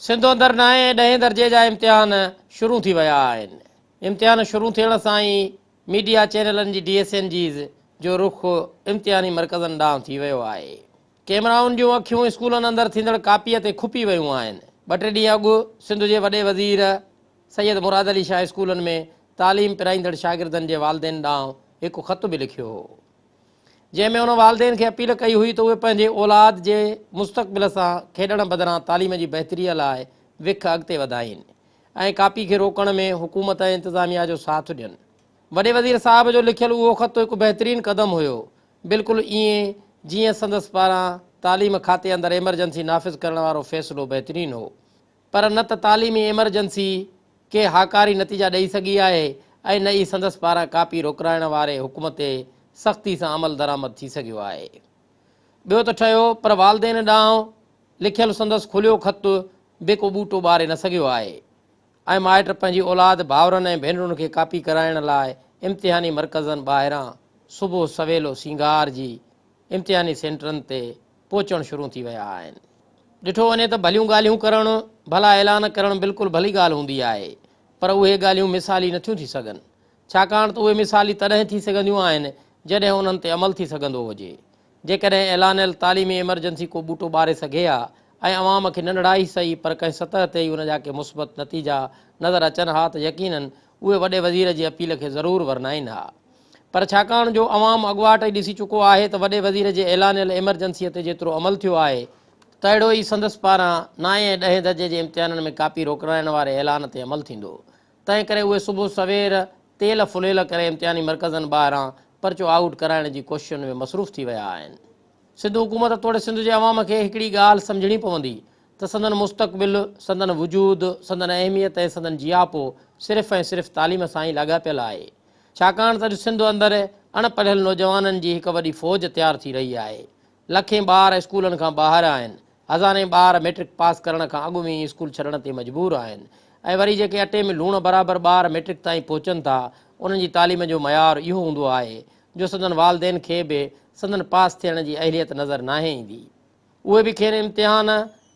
सिंध अंदरि 9 ऐं 10 दर्जे जा इम्तिहान शुरू थी विया आहिनि। इम्तिहान शुरू थियण सां ई मीडिया चैनलनि जी DSN जी जो रुख इम्तिहानी मर्कज़नि ॾांहुं थी वियो आहे। कैमराउनि जूं अखियूं स्कूलनि अंदरि थींदड़ कापीअ ते खुपी वियूं आहिनि। 2-3 ॾींहं अॻु सिंध जे वॾे वज़ीर सैयद मुराद अली शाह स्कूलनि में तालीम पिराईंदड़ शागिर्दनि जे वालदेन ॾांहुं हिकु ख़त बि लिखियो हो, जंहिंमें उन वालदेन खे अपील कई हुई त उहे पंहिंजे औलाद जे मुस्तक़बिल सां खेॾण बदिरां तालीम जी बहितरीअ लाइ विख अॻिते वधाइनि ऐं कापी खे रोकण में हुकूमत ऐं इंतिज़ामिया जो साथ ॾियनि। वॾे वज़ीर साहब जो लिखियलु उहो ख़त हिकु बहितरीनु क़दम हुयो, बिल्कुलु ईअं जीअं संदसि पारां तालीम खाते अंदरि एमरजेंसी नाफ़िज़ करण वारो फ़ैसिलो बहितरीनु हो, पर न त तालीमी एमरजेंसी के हाकारी नतीजा ॾेई सघी आहे ऐं न ई संदसि पारां कापी रोकराइण वारे हुकुम ते सख़्ती सां अमल दरामद थी सघियो आहे। ॿियो त ठहियो, पर वालदेन ॾांहुं लिखियलु संदसि खुलियो ख़तु बि को ॿूटो ॿारे न सघियो आहे ऐं माइट पंहिंजी औलाद भाउरनि ऐं भेनरुनि खे कापी कराइण लाइ इम्तिहानी मर्कज़नि ॿाहिरां सुबुह सवेलो सींगार जी इम्तिहानी सेंटरनि ते पहुचणु शुरू थी विया आहिनि। ॾिठो वञे त भलियूं ॻाल्हियूं करणु, भला ऐलान करणु बिल्कुलु भली ॻाल्हि हूंदी आहे, पर उहे ॻाल्हियूं मिसाली नथियूं थी सघनि, छाकाणि त उहे मिसाली तॾहिं थी सघंदियूं आहिनि जॾहिं उन्हनि ते अमल थी सघंदो हुजे। जेकॾहिं ऐलानियल तालीमी एमरजेंसी को ॿूटो ॿारे सघे हा ऐं अवाम खे नंढड़ा ई सही पर कंहिं सतह ते ई उन जा के मुस्बत नतीजा नज़र अचनि हा त यकीननि उहे वॾे वज़ीर जी अपील खे ज़रूरु वरनाइनि हा, पर छाकाणि जो अवाम अॻुवाट ई ॾिसी चुको आहे त वॾे वज़ीर जे ऐलानियल एमरजेंसीअ ते जेतिरो अमल थियो आहे त अहिड़ो ई संदसि पारां 9 ऐं 10 दर्जे जे इम्तिहाननि में कापी रोकराइण वारे ऐलान ते अमल थींदो। तंहिं करे उहे सुबुह सवेर तेल फुलेल करे इम्तिहानी मर्कज़नि ॿाहिरां पर्चो आउट कराइण जी कोशिशुनि में मसरूफ़ थी विया आहिनि। सिंध हुकूमत तोड़े सिंध जे अवाम खे हिकिड़ी ॻाल्हि सम्झणी पवंदी त संदन मुस्तक़बिल, संदन वजूद, संदन अहमियत ऐं संदन जियापो सिर्फ़ु ऐं सिर्फ़ु तालीम सां ई लाॻापियल आहे, छाकाणि त अॼु सिंध अंदरि अणपढ़ियल नौजवाननि जी हिकु वॾी फ़ौज तयारु थी रही आहे। लखें ॿार स्कूलनि खां ॿाहिरि आहिनि, हज़ारें ॿार मैट्रिक पास करण खां अॻु में ई स्कूल छॾण ते मजबूर आहिनि ऐं वरी जेके अटे में लूण बराबरि ॿार मैट्रिक ताईं पहुचनि था उन्हनि जी तालीम जो मयार इहो हूंदो आहे जो संदन वालदेन खे बि संदन पास थियण जी अहलियत नज़र नाहे ईंदी। उहे बि खेनि इम्तिहान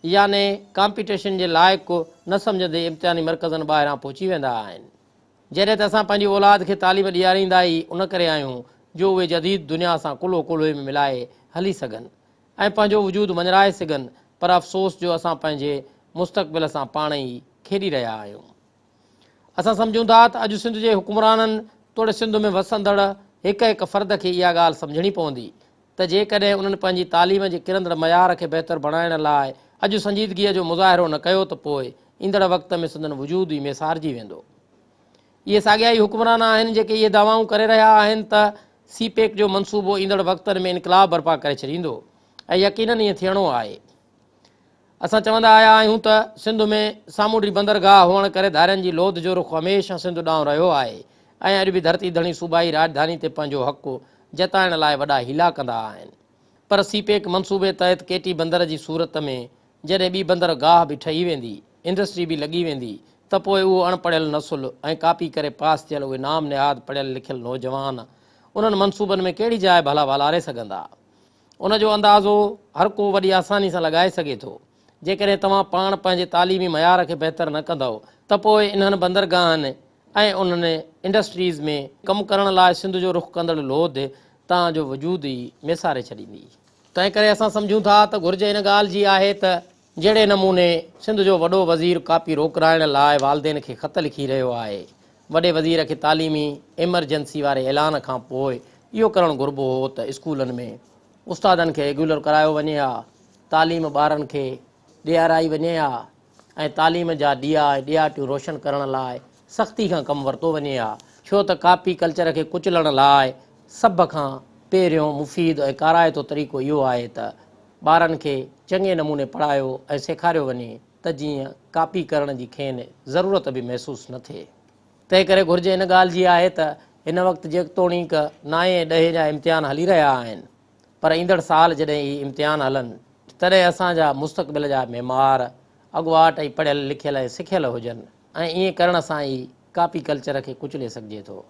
याने कॉम्पिटिशन जे लाइक़ु न सम्झंदे इम्तिहानी मर्कज़नि ॿाहिरां पहुची वेंदा आहिनि। जॾहिं त असां पंहिंजी औलाद खे तालीम ॾियारींदा ई उन करे आहियूं जो उहे जदीद दुनिया सां कुलो कुल्हे में मिलाए हली सघनि ऐं पंहिंजो वजूद मंझराए सघनि, पर अफ़सोस जो असां पंहिंजे मुस्तक़बिल सां पाण ई खेॾी रहिया आहियूं। असां सम्झूं था त अॼु सिंध जे हुकुमराननि तोड़े सिंध में वसंदड़ हिकु हिकु फ़र्द खे इहा ॻाल्हि सम्झणी पवंदी त जेकॾहिं उन्हनि पंहिंजी तालीम जे किरंदड़ मयार खे बहितर बणाइण लाइ अॼु संजीदगीअ जो मुज़ाहिरो न कयो त पोइ ईंदड़ वक़्त में संदन वजूद ई मेसारजी वेंदो। इहे साॻिया ई हुकुमरान आहिनि जेके इहे दावाऊं करे रहिया आहिनि त CPEC जो मनसूबो ईंदड़ वक़्तनि में इनकलाब बर्पा करे छॾींदो ऐं यकीननि ईअं थियणो आहे। असां चवंदा आया आहियूं त सिंध में सामूंडी बंदरगाह हुअण करे धारियुनि जी लोध जो रुख़ हमेशह सिंध ॾांहुं रहियो आहे ऐं अॼु बि धरती धणी सूबाई राजधानी ते पंहिंजो हक़ु जताइण लाइ वॾा हीला कंदा आहिनि, पर CPEC मनसूबे तहत केटी बंदर जी सूरत में जॾहिं ॿी बंदरगाह बि ठही वेंदी, इंडस्ट्री बि लॻी वेंदी त पोइ उहो अणपढ़ियल नसुल ऐं कापी करे पास थियल उहे नाम निहाद पढ़ियल लिखियल नौजवान उन्हनि मनसूबनि में कहिड़ी जाइ भला वालारे सघंदा। उनजो अंदाज़ो हर को वॾी आसानी सां लॻाए सघे थो। जेकॾहिं तव्हां पाण पंहिंजे तालीमी मयार खे बहितर न कंदव त पोइ इन्हनि बंदरगाहनि ऐं उन्हनि इंडस्ट्रीज़ में कमु करण लाइ सिंध जो रुख़ कंदड़ लोध तव्हांजो वजूद ई मेसारे छॾींदी। तंहिं करे असां सम्झूं था त घुर्ज इन ॻाल्हि जी आहे त जहिड़े नमूने सिंध जो वॾो वज़ीर कापी रोकराइण लाइ वालदेन खे ख़त लिखी रहियो आहे, वॾे वज़ीर खे तालीमी एमरजेंसी वारे ऐलान खां पोइ इहो करणु घुरिबो हो त स्कूलनि में उस्तादनि खे रेगुलर करायो वञे हा, तालीम ॿारनि खे ॾियाराई वञे हा ऐं तालीम जा ॾिया ऐं ॾियाटियूं रोशन करण लाइ सख़्ती खां कमु वरितो वञे हा, छो त कापी कल्चर खे कुचलण लाइ सभ खां पहिरियों मुफ़ीद ऐं काराइतो तरीक़ो इहो आहे त ॿारनि खे चङे नमूने पढ़ायो ऐं सेखारियो वञे त जीअं कापी करण जी खेनि ज़रूरत बि महसूसु न थिए। तंहिं करे घुर्ज इन ॻाल्हि जी आहे त हिन वक़्तु जेतोणीक 9 ऐं 10 जा इम्तिहान हली रहिया आहिनि, पर ईंदड़ साल जॾहिं ही इम्तिहान हलनि तॾहिं असांजा मुस्तक़बिल जा मेमार अॻुवाट ई पढ़ियल लिखियल ऐं सिखियल हुजनि ऐं ईअं करण सां ई कापी कल्चर खे कुचले सघिजे थो।